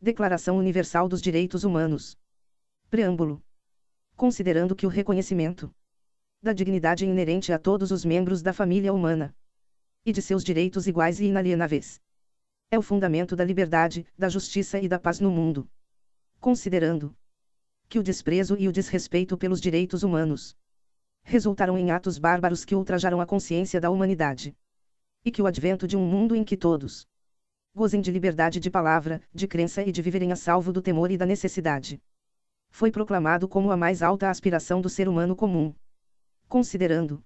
Declaração Universal dos Direitos Humanos. Preâmbulo. Considerando que o reconhecimento da dignidade inerente a todos os membros da família humana e de seus direitos iguais e inalienáveis é o fundamento da liberdade, da justiça e da paz no mundo. Considerando que o desprezo e o desrespeito pelos direitos humanos resultaram em atos bárbaros que ultrajaram a consciência da humanidade, e que o advento de um mundo em que todos gozem de liberdade de palavra, de crença e de viverem a salvo do temor e da necessidade, foi proclamado como a mais alta aspiração do ser humano comum. Considerando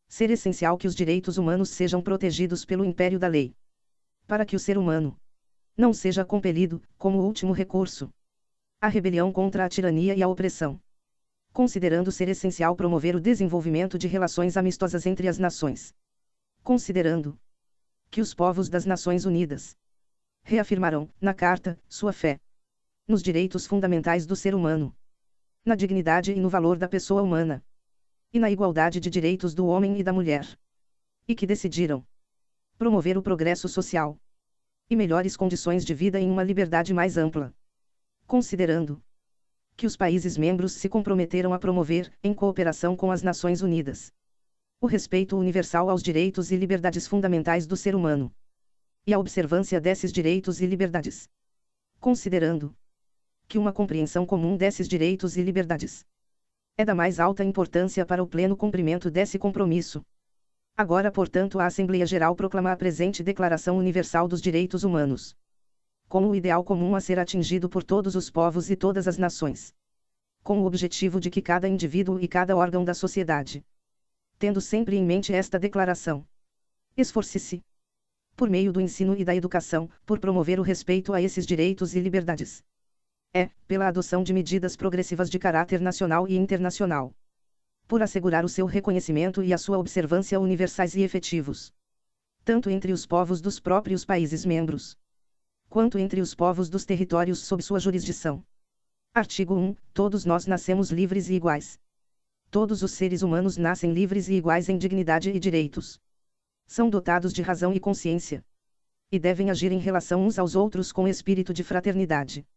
ser essencial que os direitos humanos sejam protegidos pelo império da lei, para que o ser humano não seja compelido, como último recurso, à rebelião contra a tirania e a opressão. Considerando ser essencial promover o desenvolvimento de relações amistosas entre as nações. Considerando que os povos das Nações Unidas reafirmarão, na Carta, sua fé nos direitos fundamentais do ser humano, na dignidade e no valor da pessoa humana, e na igualdade de direitos do homem e da mulher, e que decidiram promover o progresso social e melhores condições de vida em uma liberdade mais ampla. Considerando que os países membros se comprometeram a promover, em cooperação com as Nações Unidas, o respeito universal aos direitos e liberdades fundamentais do ser humano, e a observância desses direitos e liberdades. Considerando que uma compreensão comum desses direitos e liberdades é da mais alta importância para o pleno cumprimento desse compromisso. Agora, portanto, a Assembleia Geral proclama a presente Declaração Universal dos Direitos Humanos como o ideal comum a ser atingido por todos os povos e todas as nações, com o objetivo de que cada indivíduo e cada órgão da sociedade, tendo sempre em mente esta declaração, esforce-se, por meio do ensino e da educação, por promover o respeito a esses direitos e liberdades. Pela adoção de medidas progressivas de caráter nacional e internacional, por assegurar o seu reconhecimento e a sua observância universais e efetivos, tanto entre os povos dos próprios países membros, quanto entre os povos dos territórios sob sua jurisdição. Artigo 1. Todos nós nascemos livres e iguais. Todos os seres humanos nascem livres e iguais em dignidade e direitos. São dotados de razão e consciência, e devem agir em relação uns aos outros com espírito de fraternidade.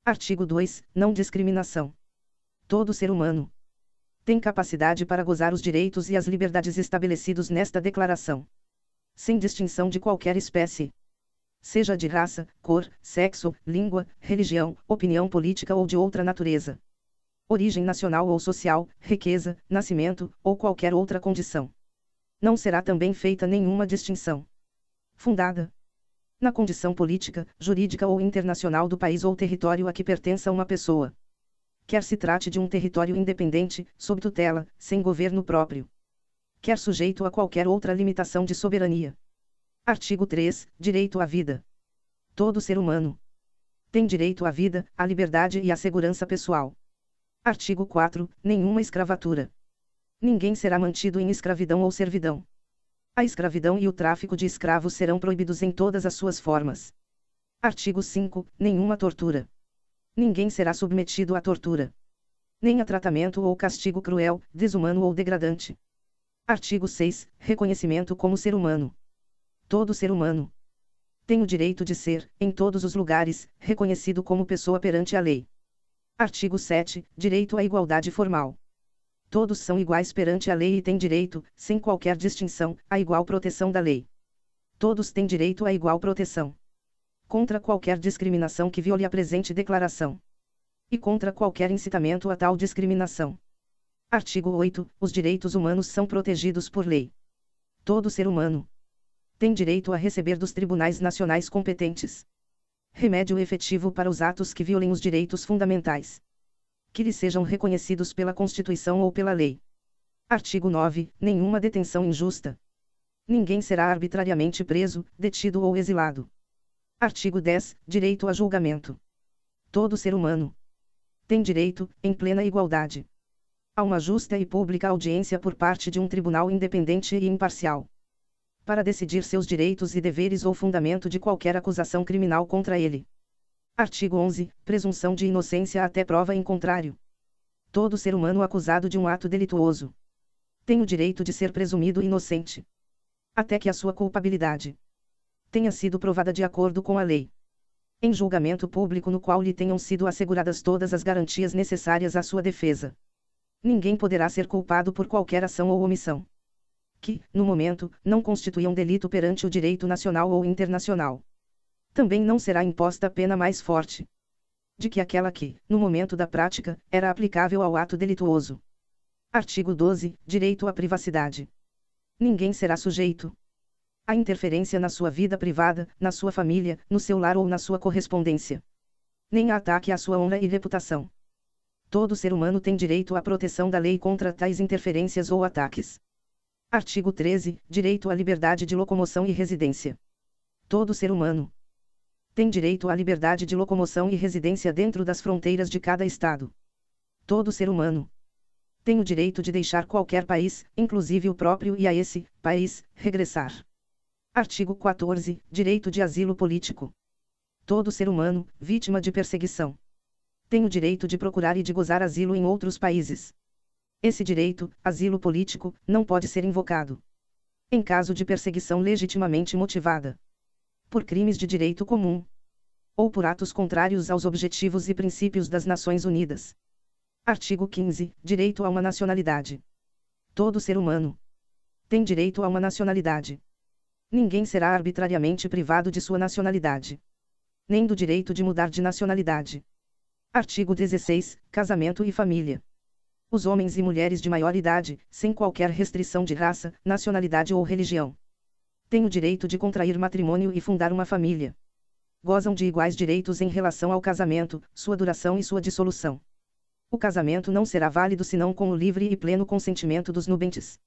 Artigo 2. Não discriminação. Todo ser humano tem capacidade para gozar os direitos e as liberdades estabelecidos nesta declaração, sem distinção de qualquer espécie, seja de raça, cor, sexo, língua, religião, opinião política ou de outra natureza, origem nacional ou social, riqueza, nascimento, ou qualquer outra condição. Não será também feita nenhuma distinção fundada na condição política, jurídica ou internacional do país ou território a que pertença uma pessoa, quer se trate de um território independente, sob tutela, sem governo próprio, quer sujeito a qualquer outra limitação de soberania. Artigo 3. Direito à vida. Todo ser humano tem direito à vida, à liberdade e à segurança pessoal. Artigo 4. Nenhuma escravatura. Ninguém será mantido em escravidão ou servidão. A escravidão e o tráfico de escravos serão proibidos em todas as suas formas. Artigo 5. Nenhuma tortura. Ninguém será submetido à tortura, nem a tratamento ou castigo cruel, desumano ou degradante. Artigo 6. Reconhecimento como ser humano. Todo ser humano tem o direito de ser, em todos os lugares, reconhecido como pessoa perante a lei. Artigo 7. Direito à igualdade formal. Todos são iguais perante a lei e têm direito, sem qualquer distinção, à igual proteção da lei. Todos têm direito à igual proteção contra qualquer discriminação que viole a presente declaração, e contra qualquer incitamento a tal discriminação. Artigo 8. Os direitos humanos são protegidos por lei. Todo ser humano tem direito a receber dos tribunais nacionais competentes remédio efetivo para os atos que violem os direitos fundamentais, que lhe sejam reconhecidos pela Constituição ou pela lei. Artigo 9. Nenhuma detenção injusta. Ninguém será arbitrariamente preso, detido ou exilado. Artigo 10. Direito a julgamento. Todo ser humano tem direito, em plena igualdade, a uma justa e pública audiência por parte de um tribunal independente e imparcial, para decidir seus direitos e deveres ou fundamento de qualquer acusação criminal contra ele. Artigo 11. Presunção de inocência até prova em contrário. Todo ser humano acusado de um ato delituoso tem o direito de ser presumido inocente, até que a sua culpabilidade tenha sido provada de acordo com a lei. em julgamento público no qual lhe tenham sido asseguradas todas as garantias necessárias à sua defesa. Ninguém poderá ser culpado por qualquer ação ou omissão que, no momento, não constituíam delito perante o direito nacional ou internacional. Também não será imposta a pena mais forte de que aquela que, no momento da prática, era aplicável ao ato delituoso. Artigo 12. Direito à privacidade. Ninguém será sujeito à interferência na sua vida privada, na sua família, no seu lar ou na sua correspondência, nem a ataque à sua honra e reputação. Todo ser humano tem direito à proteção da lei contra tais interferências ou ataques. Artigo 13. Direito à liberdade de locomoção e residência. Todo ser humano tem direito à liberdade de locomoção e residência dentro das fronteiras de cada estado. Todo ser humano tem o direito de deixar qualquer país, inclusive o próprio, e a esse país regressar. Artigo 14. Direito de asilo político. Todo ser humano, vítima de perseguição, tem o direito de procurar e de gozar asilo em outros países. Esse direito, asilo político, não pode ser invocado em caso de perseguição legitimamente motivada por crimes de direito comum ou por atos contrários aos objetivos e princípios das Nações Unidas. Artigo 15. Direito a uma nacionalidade. Todo ser humano tem direito a uma nacionalidade. Ninguém será arbitrariamente privado de sua nacionalidade, nem do direito de mudar de nacionalidade. Artigo 16. Casamento e família. Os homens e mulheres de maior idade, sem qualquer restrição de raça, nacionalidade ou religião, têm o direito de contrair matrimônio e fundar uma família. Gozam de iguais direitos em relação ao casamento, sua duração e sua dissolução. O casamento não será válido senão com o livre e pleno consentimento dos nubentes.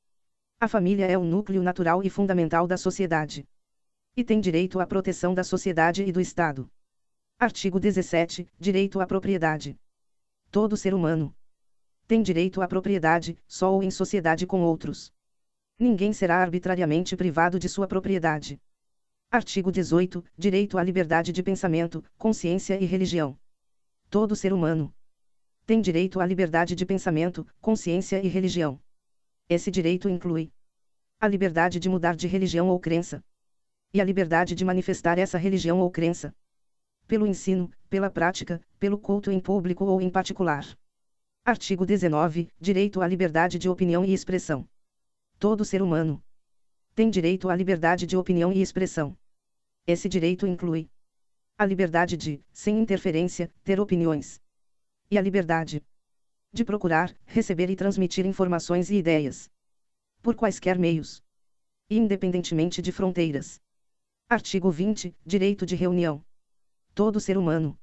A família é o núcleo natural e fundamental da sociedade, e tem direito à proteção da sociedade e do Estado. Artigo 17. Direito à propriedade. Todo ser humano tem direito à propriedade, só ou em sociedade com outros. Ninguém será arbitrariamente privado de sua propriedade. Artigo 18. Direito à liberdade de pensamento, consciência e religião. Todo ser humano tem direito à liberdade de pensamento, consciência e religião. Esse direito inclui a liberdade de mudar de religião ou crença, e a liberdade de manifestar essa religião ou crença pelo ensino, pela prática, pelo culto em público ou em particular. Artigo 19. Direito à liberdade de opinião e expressão. Todo ser humano tem direito à liberdade de opinião e expressão. Esse direito inclui a liberdade de, sem interferência, ter opiniões, e a liberdade de procurar, receber e transmitir informações e ideias por quaisquer meios, e independentemente de fronteiras. Artigo 20. Direito de reunião. Todo ser humano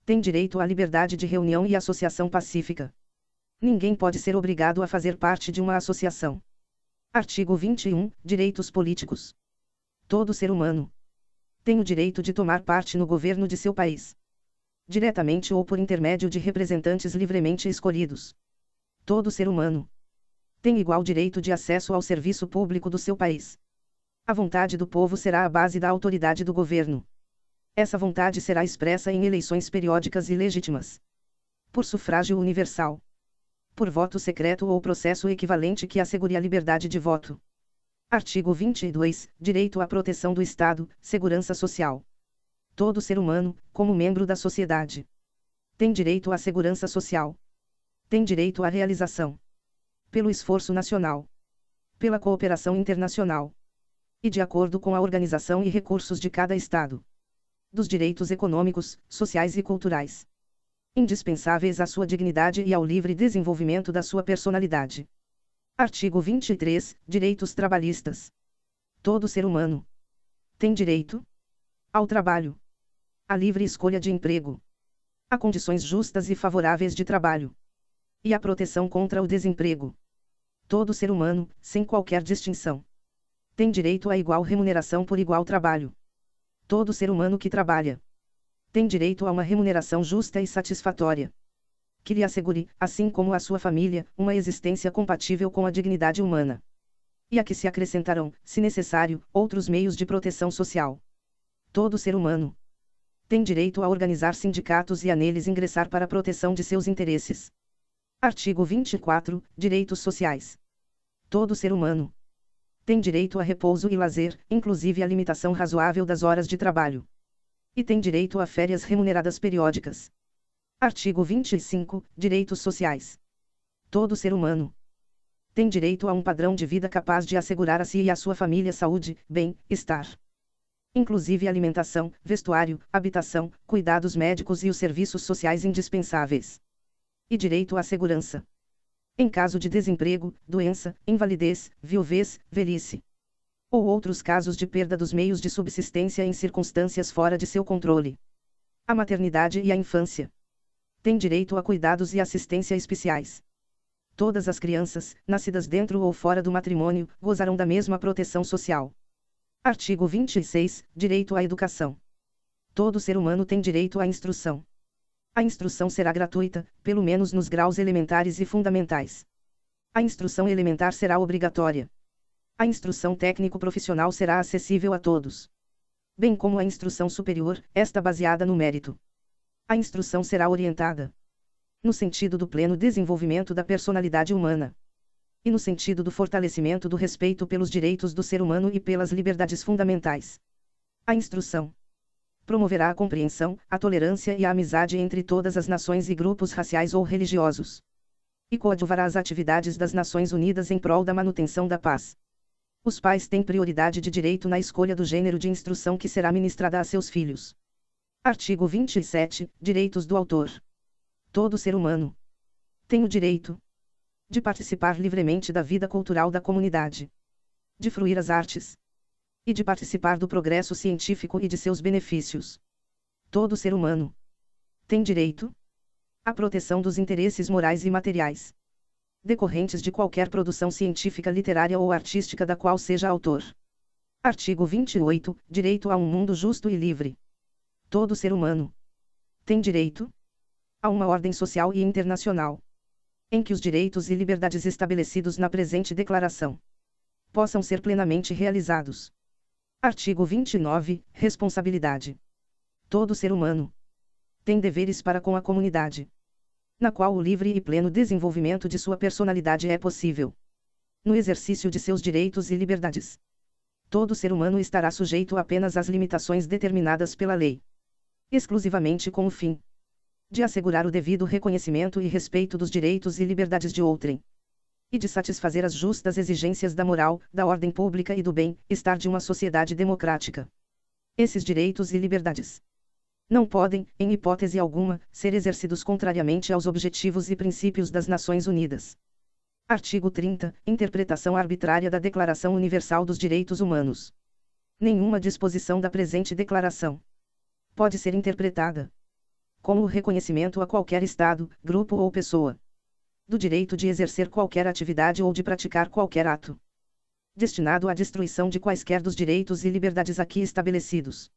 tem direito à liberdade de reunião e associação pacífica. Ninguém pode ser obrigado a fazer parte de uma associação. Artigo 21. Direitos políticos. Todo ser humano tem o direito de tomar parte no governo de seu país, diretamente ou por intermédio de representantes livremente escolhidos. Todo ser humano tem igual direito de acesso ao serviço público do seu país. A vontade do povo será a base da autoridade do governo. Essa vontade será expressa em eleições periódicas e legítimas, por sufrágio universal, por voto secreto ou processo equivalente que assegure a liberdade de voto. Artigo 22. Direito à proteção do Estado, segurança social. Todo ser humano, como membro da sociedade, tem direito à segurança social. Tem direito à realização, pelo esforço nacional, pela cooperação internacional, e de acordo com a organização e recursos de cada Estado, dos direitos econômicos, sociais e culturais, indispensáveis à sua dignidade e ao livre desenvolvimento da sua personalidade. Artigo 23. Direitos trabalhistas. Todo ser humano tem direito ao trabalho, à livre escolha de emprego, a condições justas e favoráveis de trabalho, e à proteção contra o desemprego. Todo ser humano, sem qualquer distinção, tem direito a igual remuneração por igual trabalho. Todo ser humano que trabalha tem direito a uma remuneração justa e satisfatória, que lhe assegure, assim como a sua família, uma existência compatível com a dignidade humana, e a que se acrescentarão, se necessário, outros meios de proteção social. Todo ser humano tem direito a organizar sindicatos e a neles ingressar para a proteção de seus interesses. Artigo 24. Direitos sociais. Todo ser humano tem direito a repouso e lazer, inclusive a limitação razoável das horas de trabalho. e tem direito a férias remuneradas periódicas. Artigo 25. Direitos sociais. Todo ser humano tem direito a um padrão de vida capaz de assegurar a si e à sua família saúde, bem-estar, inclusive alimentação, vestuário, habitação, cuidados médicos e os serviços sociais indispensáveis, e direito à segurança em caso de desemprego, doença, invalidez, viuvez, velhice, ou outros casos de perda dos meios de subsistência em circunstâncias fora de seu controle. A maternidade e a infância têm direito a cuidados e assistência especiais. Todas as crianças, nascidas dentro ou fora do matrimônio, gozarão da mesma proteção social. Artigo 26. Direito à educação. Todo ser humano tem direito à instrução. A instrução será gratuita, pelo menos nos graus elementares e fundamentais. A instrução elementar será obrigatória. A instrução técnico-profissional será acessível a todos, bem como a instrução superior, esta baseada no mérito. A instrução será orientada no sentido do pleno desenvolvimento da personalidade humana, e no sentido do fortalecimento do respeito pelos direitos do ser humano e pelas liberdades fundamentais. A instrução promoverá a compreensão, a tolerância e a amizade entre todas as nações e grupos raciais ou religiosos, e coadjuvará as atividades das Nações Unidas em prol da manutenção da paz. Os pais têm prioridade de direito na escolha do gênero de instrução que será ministrada a seus filhos. Artigo 27. Direitos do autor. Todo ser humano tem o direito de participar livremente da vida cultural da comunidade, de fruir as artes, e de participar do progresso científico e de seus benefícios. Todo ser humano tem direito à proteção dos interesses morais e materiais decorrentes de qualquer produção científica, literária ou artística da qual seja autor. Artigo 28. Direito a um mundo justo e livre. Todo ser humano tem direito a uma ordem social e internacional, em que os direitos e liberdades estabelecidos na presente declaração possam ser plenamente realizados. Artigo 29. Responsabilidade. Todo ser humano tem deveres para com a comunidade, na qual o livre e pleno desenvolvimento de sua personalidade é possível. No exercício de seus direitos e liberdades, todo ser humano estará sujeito apenas às limitações determinadas pela lei, exclusivamente com o fim de assegurar o devido reconhecimento e respeito dos direitos e liberdades de outrem, e de satisfazer as justas exigências da moral, da ordem pública e do bem-estar de uma sociedade democrática. Esses direitos e liberdades não podem, em hipótese alguma, ser exercidos contrariamente aos objetivos e princípios das Nações Unidas. Artigo 30. Interpretação arbitrária da Declaração Universal dos Direitos Humanos. Nenhuma disposição da presente declaração pode ser interpretada como o reconhecimento a qualquer Estado, grupo ou pessoa do direito de exercer qualquer atividade ou de praticar qualquer ato destinado à destruição de quaisquer dos direitos e liberdades aqui estabelecidos,